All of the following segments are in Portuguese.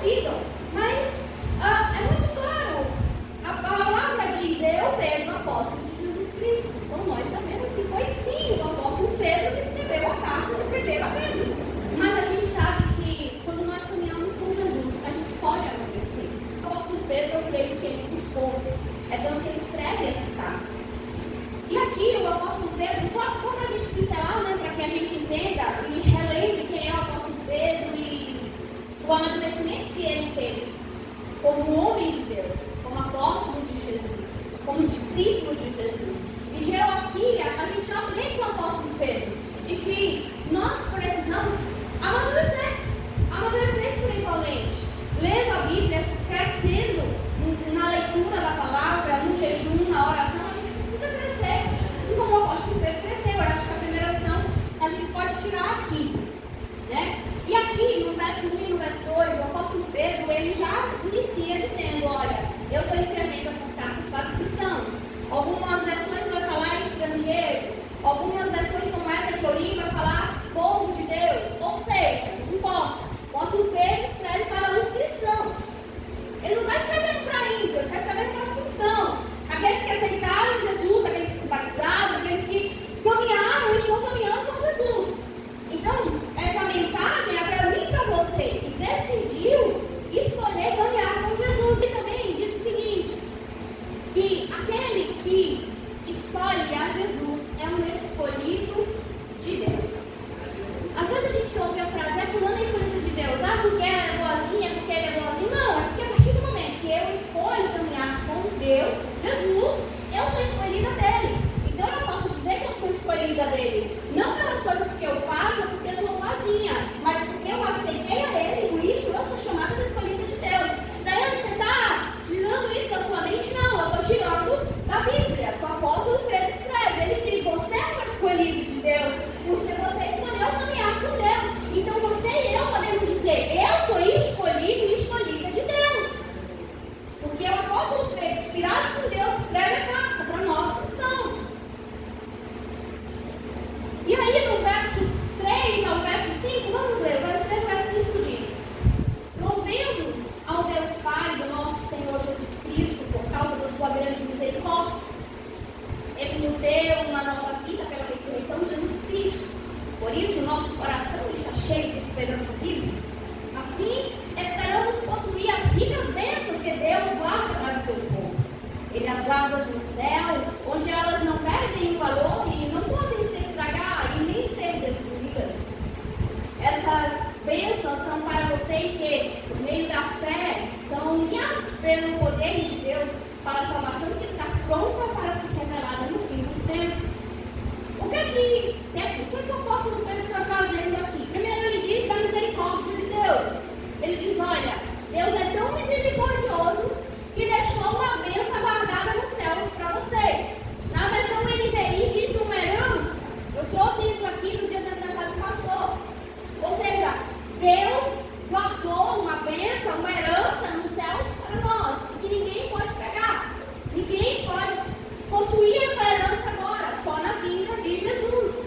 duvidam. Mas é muito claro. A palavra diz: eu, Pedro, apóstolo de Jesus Cristo. Então nós sabemos que foi sim o apóstolo Pedro que escreveu a carta de Pedro a Pedro. Mas a gente sabe que quando nós caminhamos com Jesus, a gente pode amadurecer. O apóstolo Pedro, eu creio que ele buscou. É tanto que ele escreve essa carta. E aqui o apóstolo Pedro, só para a gente pincelar, né, para que a gente entenda e relembre quem é o apóstolo Pedro e o amadurecimento que ele teve como homem de Deus, como apóstolo de Jesus, como discípulo de Jesus. E já aqui a gente já aprende com o apóstolo Pedro de que nós precisamos amadurecer espiritualmente, lendo a Bíblia, crescendo na leitura da palavra, no jejum, na oração. A gente precisa crescer, assim como o apóstolo Pedro cresceu. Eu acho que a primeira lição a gente pode tirar aqui, né? E aqui no verso 1 e no verso 2, o apóstolo Pedro, ele já inicia dizendo: olha, eu estou escrevendo essas cartas para os cristãos. Algumas versões vai falar estrangeiros, algumas versões como essa que eu li vai falar povo de Deus. Ou seja, não importa, o apóstolo Pedro escreve para os cristãos. Ele não está escrevendo para ímpio, ele está escrevendo para os cristãos. Aqueles que aceitaram Jesus, aqueles que se batizaram, aqueles que caminharam e estão caminhando com Jesus. Então, essa mensagem é para mim e para você, que decidiu escolher caminhar com Jesus. E também diz o seguinte, que aquele que escolhe a Jesus é um escolhido de Deus. Às vezes a gente ouve a frase: é fulano é escolhido de Deus. Ah, porque ela é boazinha, porque ele é boazinho. Não, é porque a partir do momento que eu escolho caminhar com Deus, Jesus, eu sou escolhida dele. Então eu posso dizer que eu sou escolhida dele, não pelas coisas que eu faço, porque eu sou boazinha, mas porque eu aceitei a ele, por isso eu sou chamada de escolhida de Deus. Daí você está tirando isso da sua mente? Não, eu estou tirando da Bíblia, que o apóstolo Pedro escreve. Ele diz: você é um escolhido de Deus, porque você escolheu caminhar com Deus. Então você e eu podemos dizer: eu sou escolhido e escolhida de Deus. Porque o apóstolo Pedro, inspirado por Deus, escreve a carta para nós cristãos. E aí no verso 3 ao verso 5, vamos ler, o verso 3 ao verso 5 diz: louvemos ao Deus Pai do nosso Senhor Jesus Cristo, por causa da sua grande misericórdia. Ele nos deu uma nova vida pela ressurreição de Jesus Cristo. Por isso o nosso coração está cheio de esperança viva. Assim, esperamos possuir as ricas bênçãos que Deus guarda para o seu povo. Ele as guarda no céu, onde elas não perdem o valor e não podem se estragar e nem ser destruídas. Essas bênçãos são para vocês que, por meio da fé, são guiados pelo poder de Deus para a salvação que está pronta para ser revelada no fim dos tempos. O que é que o apóstolo Pedro está fazendo aqui? Primeiro ele diz da misericórdia de Deus. Ele diz: olha, Deus é tão misericordioso que deixou uma bênção guardada nos céus para vocês. Na versão NVI diz uma herança. Eu trouxe isso aqui no dia do aniversário do pastor. Ou seja, Deus guardou uma bênção, uma herança nos céus para nós, que ninguém pode pegar. Ninguém pode possuir essa herança agora, só na vinda de Jesus.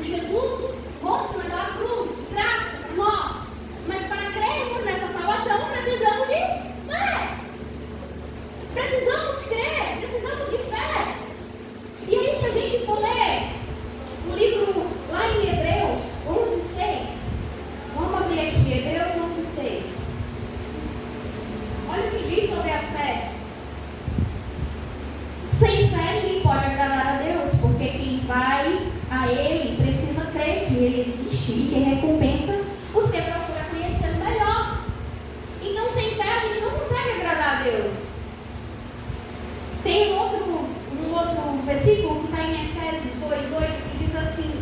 Jesus morto naquela cruz, de graça para nós. Mas para crermos nessa salvação, precisamos de fé. Precisamos crer, precisamos de fé. E aí, se a gente for ler o livro lá em Hebreus 11:6, vamos abrir aqui, Hebreus 11:6. Olha o que diz sobre a fé. Sem fé ninguém pode agradar a Deus, porque quem vai a Ele precisa crer que Ele existe e que recompensa os que procuram conhecer melhor. Então, sem fé a gente não consegue agradar a Deus. Tem um outro versículo que está em Efésios 2:8 que diz assim.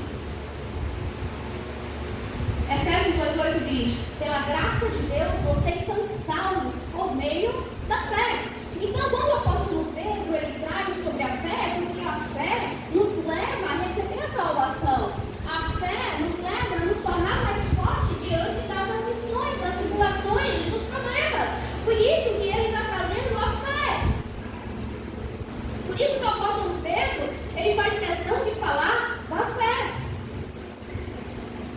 Efésios 2:8 diz: pela graça de Deus vocês são salvos por meio da fé. Então, quando o apóstolo Pedro ele traz sobre a fé, porque a fé nos leva a receber a salvação. A fé nos leva a nos tornar mais fortes diante das aflições, das tribulações, dos problemas. Por isso que ele está trazendo a fé. Por isso que o apóstolo Pedro ele faz questão de falar da fé.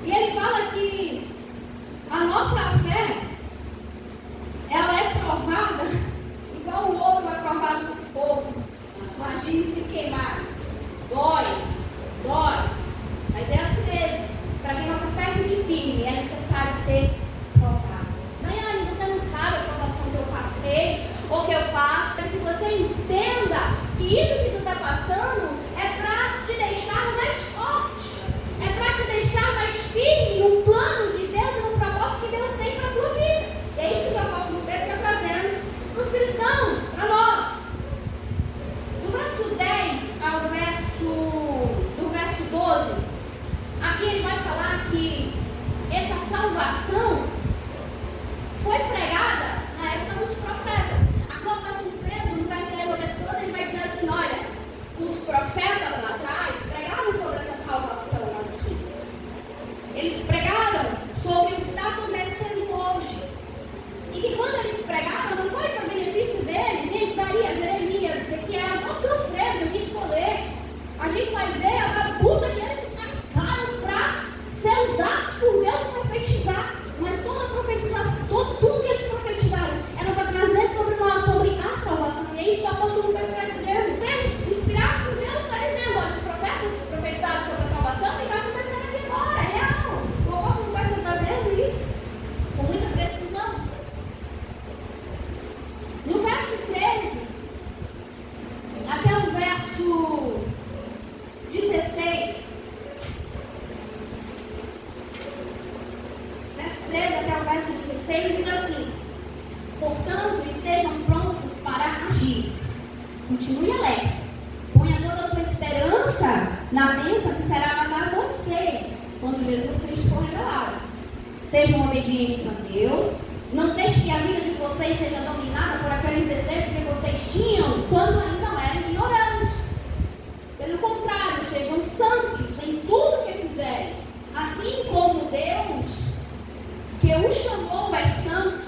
E ele fala que a nossa fé ela é provada igual o ouro é provado por fogo. Imagine se queimar. Dói. Mas é assim mesmo. Para que nossa fé fique firme, é necessário ser provado. Daiane, você não sabe a provação que eu passei ou que eu passo. Para que você entenda que isso que tu está passando é para te deixar mais forte. É para te deixar mais firme no plano de Deus e no propósito que Deus tem para a tua vida. E é isso que o apóstolo Pedro está trazendo para os cristãos, para nós. Do verso 10 ao verso 12, aqui ele vai falar que essa salvação foi pregada na época dos profetas. Aqui o apóstolo Pedro, no verso 10 ao verso 12, ele vai dizer assim, olha, os profetas lá atrás pregaram sobre essa salvação aqui. Eles pregaram sobre o que está acontecendo hoje. E que quando eles pregaram, não foi para benefício deles. Gente, Isaías, Jeremias, Ezequiel, todos sofreram. Se a gente for ler, a gente vai ver a luta que eles passaram para ser usados por Deus para profetizar. Mas toda profetização, tudo que eles profetizaram era para trazer sobre nós, sobre a salvação. E é isso que o apóstolo Pedro está dizendo. Deus, inspirado por Deus, está dizendo, olha, os profetas profetizaram sobre a salvação e está acontecendo aqui agora, é real. O apóstolo Pedro está trazendo isso com muita precisão. No verso 13 até o verso 16, verso 13 até o verso 16, ele diz assim: portanto, estejam prontos para agir, continue alegres, ponha toda a sua esperança na bênção que será dada a vocês quando Jesus Cristo for revelado. Sejam obedientes a Deus. Não deixe que a vida de vocês seja dominada por aqueles desejos que vocês tinham quando ainda eram ignorantes. Pelo contrário, sejam santos em tudo que fizerem. Assim como Deus, que o chamou, é santo.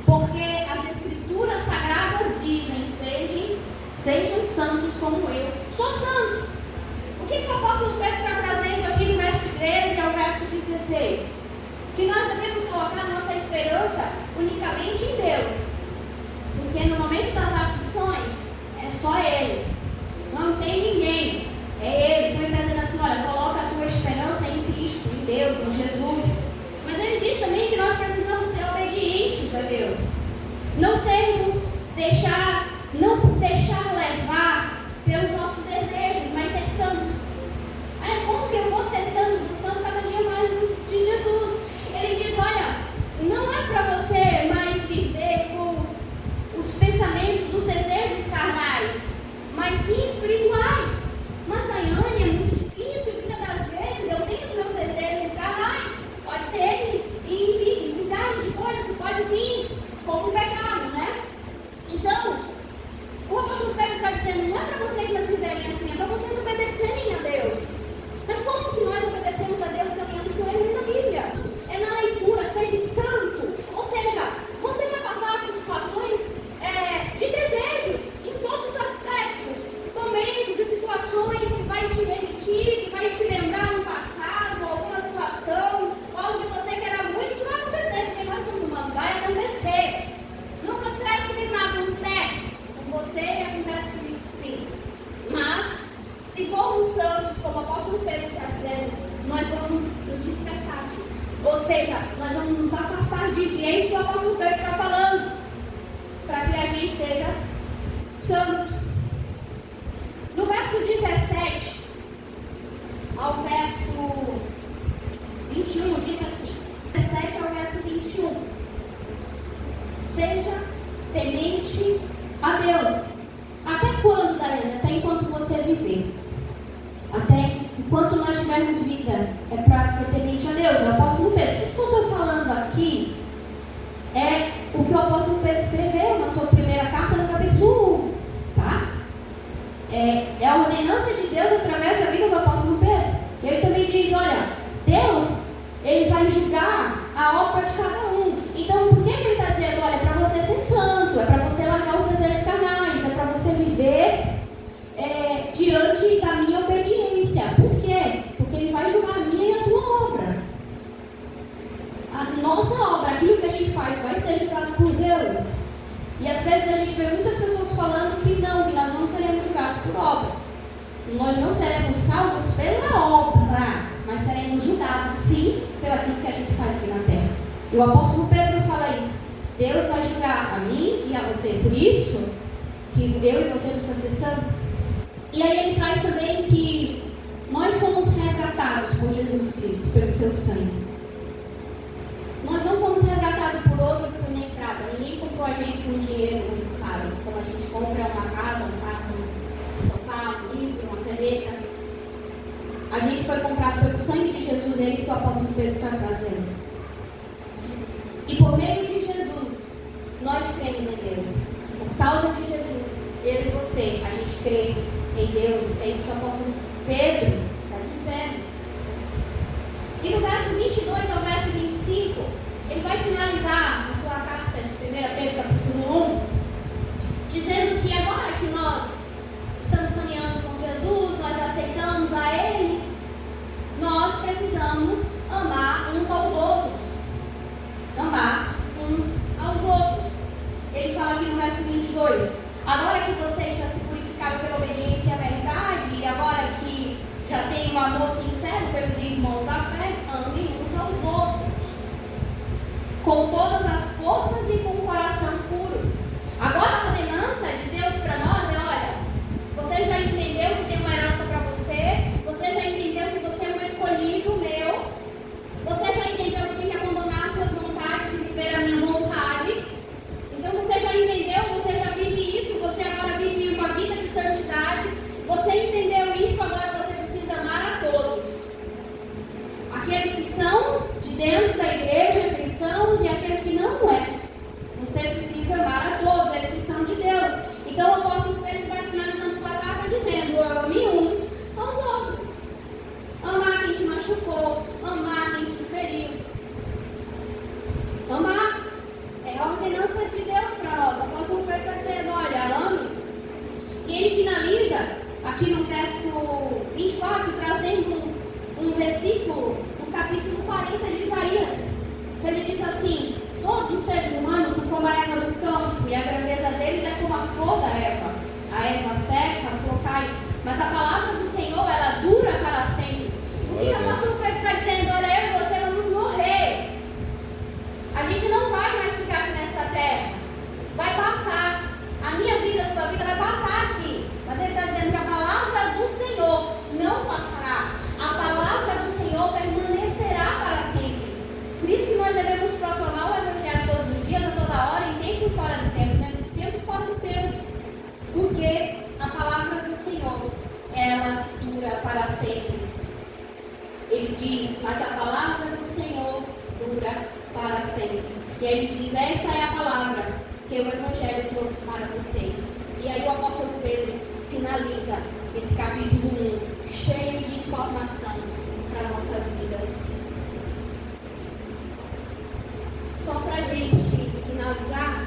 Porque as Escrituras Sagradas dizem, sejam santos como eu sou santo. O que o apóstolo Pedro está trazendo aqui no verso 13 ao verso 16? Que nós devemos colocar nossa esperança unicamente em Deus. Porque no momento das aflições, é só Ele. Não tem ninguém. É Ele. Então ele está dizendo assim, olha, coloca a tua esperança em Cristo, em Deus, em Jesus. Mas ele diz também que nós precisamos ser obedientes a Deus. Não se deixar levar pelos nossos desejos, mas ser santo. Aí, como que eu vou ser santo buscando cada dia mais de Jesus? Ele diz, olha, não é para você mais viver com os pensamentos dos desejos carnais, mas sim espirituais. Mas, Daiane, nós vamos nos dispersar disso. Ou seja, nós vamos nos afastar disso. E é isso que o apóstolo Pedro está falando. Para que a gente seja santo. No verso 17 ao verso 21, diz assim: 17 ao verso 21. Seja temente a Deus. Até quando, Daiane? Até enquanto você viver. Até enquanto nós tivermos vida, é para ser temente a Deus. O apóstolo Pedro, o que eu estou falando aqui é o que o apóstolo Pedro escreveu na sua primeira carta, no capítulo 1. Tá? É a ordenança de Deus através da vida do apóstolo Pedro. Ele também diz, olha, Deus, ele vai julgar a obra de cada um. Então, por que ele está dizendo, olha, é para você ser santo, é para você largar os desejos carnais, é para você viver diante da minha obediência. Por quê? Porque ele vai julgar a minha e a tua obra. A nossa obra, aquilo que a gente faz, vai ser julgado por Deus. E às vezes a gente vê muitas pessoas falando que nós não seremos julgados por obra. Nós não seremos salvos pela obra, mas seremos julgados sim pelo aquilo que a gente faz aqui na terra. E o apóstolo Pedro fala isso. Deus vai julgar a mim e a você. Por isso que eu e você precisamos ser santos. E aí ele traz também que nós fomos resgatados por Jesus Cristo, pelo seu sangue. Nós não fomos resgatados por ouro e nem prata. Ninguém comprou a gente com dinheiro muito caro. Como a gente compra uma casa, um carro, um sofá, um livro, uma caneta. A gente foi comprado pelo sangue de Jesus, é isso que o apóstolo Pedro está trazendo. E por meio de Jesus, nós cremos em Deus. Por causa de Jesus, eu e você, a gente crê em Deus. É isso que o apóstolo Pedro está dizendo. E no verso 22 ao verso 25, ele vai finalizar a sua carta de 1 Pedro, capítulo 1, dizendo que agora que nós estamos caminhando com Jesus, nós aceitamos a Ele, nós precisamos amar uns aos outros. Amar uns aos outros. Ele fala aqui no verso 22, agora que vocês já se purificaram pela obediência à verdade, e agora que já tem um amor sincero pelos irmãos da fé, amem uns aos outros, com todas as forças e com o coração puro. Agora a ordenança de Deus para nós é, olha, você já entendeu que tem uma herança para você, você já entendeu que você é um escolhido meu, você já entendeu que tem que abandonar as suas vontades e viver a minha vontade. Então você já entendeu, você já vive isso, você agora vive uma vida de santidade, você entendeu isso, agora você precisa amar a todos. Aqueles que são de dentro da igreja, cristãos, e aqueles que não é. Você precisa amar a todos, é a instrução de Deus. Então o apóstolo Pedro vai finalizando sua carta dizendo, ame uns aos outros. Amar quem te machucou, amar quem te feriu. Amar é a ordenança de Deus para nós. O apóstolo Pedro está dizendo, olha, ame. E ele finaliza aqui no verso 24, trazendo um versículo no capítulo 40 de Isaías. Ele diz assim, todos os seres humanos são como a erva do campo, e a grandeza deles é como a flor da erva. A erva seca, a flor cai, mas a palavra do Senhor, ela dura para sempre. O que o apóstolo Pedro está dizendo? Olha, eu e você vamos morrer. A gente não vai mais ficar aqui nesta terra. Vai passar. A minha vida, a sua vida vai passar aqui. Mas ele está dizendo que a palavra do Senhor não passará. A palavra do Senhor permanecerá para sempre. Por isso que nós devemos proclamar o Evangelho todos os dias, a toda hora, em tempo e fora do tempo, dentro do tempo e fora do tempo. Porque a palavra do Senhor, ela dura para sempre. Ele diz, mas a palavra do Senhor dura para sempre. E aí ele diz, esta é a palavra que o Evangelho trouxe para vocês. E aí o apóstolo Pedro finaliza esse capítulo 1, cheio de informação para nossas vidas. Só para a gente finalizar,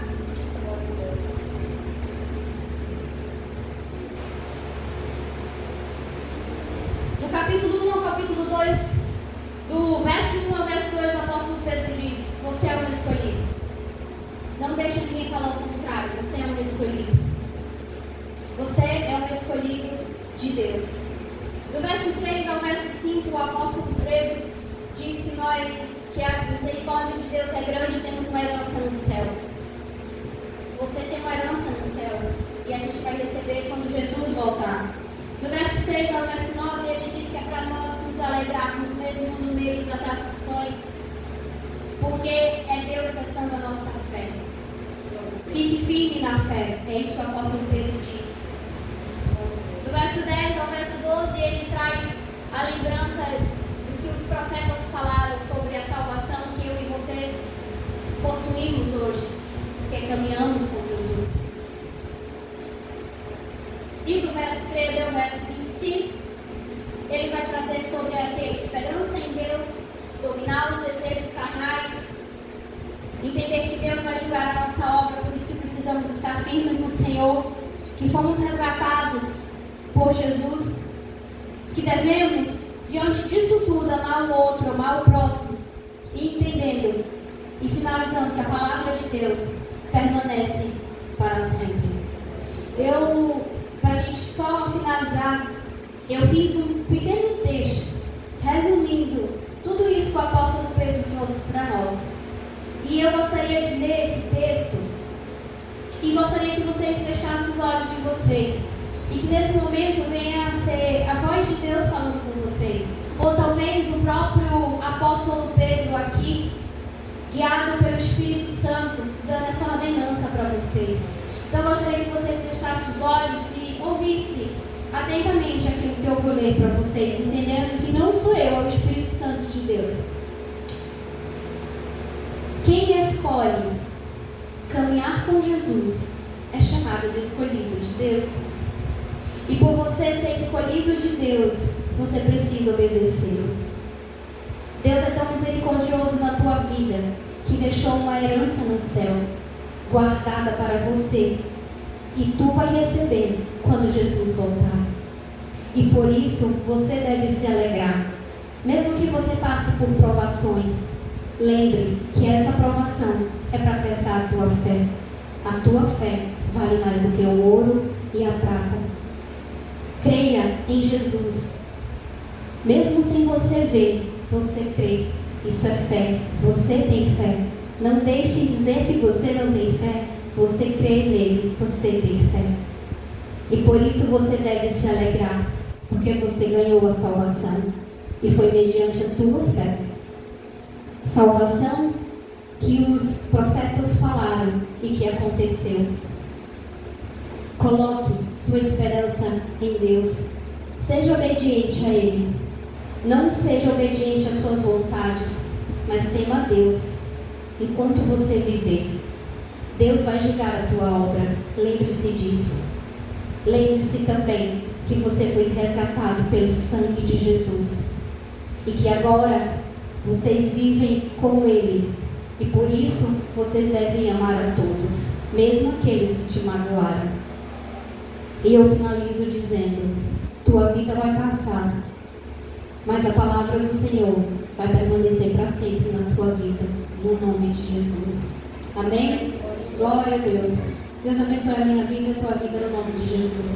no capítulo 1 ao capítulo 2, do verso 1 ao verso 2, o apóstolo Pedro diz, você é um escolhido. Não deixa ninguém falar o contrário, você é um escolhido. Você é um escolhido de Deus. Do verso 3 ao verso 5, o apóstolo Pedro 3 ao verso 9, ele diz que é para nós nos alegrarmos mesmo no meio das aflições, porque é Deus testando a nossa fé. Fique firme na fé, é isso que o apóstolo Pedro diz. Do verso 10 ao verso 12, ele traz a lembrança do que os profetas falaram sobre a salvação que eu e você possuímos hoje, porque caminhamos com Jesus. E do verso 13 ao verso 25, ele vai trazer sobre a ter esperança em Deus, dominar os desejos carnais, entender que Deus vai julgar a nossa obra, por isso que precisamos estar firmes no Senhor, que fomos resgatados por Jesus, que devemos, diante disso tudo, amar o outro, amar o próximo, e entendendo, e finalizando, que a palavra de Deus permanece para sempre. Para a gente só finalizar, eu fiz um pequeno texto, resumindo tudo isso que o apóstolo Pedro trouxe para nós. E eu gostaria de ler esse texto, e gostaria que vocês fechassem os olhos de vocês, e que nesse momento venha a ser a voz de Deus falando com vocês, ou talvez o próprio apóstolo Pedro aqui, guiado pelo Espírito Santo, dando essa ordenança para vocês. Então eu gostaria que vocês fechassem os olhos e ouvissem atentamente aquilo que eu vou ler para vocês, entendendo que não sou eu, é o Espírito Santo de Deus. Quem escolhe caminhar com Jesus é chamado de escolhido de Deus. E por você ser escolhido de Deus, você precisa obedecê-lo. Deus é tão misericordioso na tua vida que deixou uma herança no céu, guardada para você, e tu vai receber quando Jesus voltar. E por isso você deve se alegrar. Mesmo que você passe por provações, lembre que essa provação é para testar a tua fé. A tua fé vale mais do que o ouro e a prata. Creia em Jesus. Mesmo sem você ver, você crê. Isso é fé. Você tem fé. Não deixe de dizer que você não tem fé. Você crê nele. Você tem fé. E por isso você deve se alegrar. Porque você ganhou a salvação. E foi mediante a tua fé. Salvação que os profetas falaram e que aconteceu. Coloque sua esperança em Deus. Seja obediente a Ele. Não seja obediente às suas vontades, mas tema a Deus enquanto você viver. Deus vai julgar a tua obra. Lembre-se disso. Lembre-se também que você foi resgatado pelo sangue de Jesus. E que agora vocês vivem com Ele. E por isso vocês devem amar a todos, mesmo aqueles que te magoaram. E eu finalizo dizendo: tua vida vai passar, mas a palavra do Senhor vai permanecer para sempre na tua vida, no nome de Jesus. Amém? Glória a Deus. Deus abençoe a minha vida e a tua vida no nome de Jesus.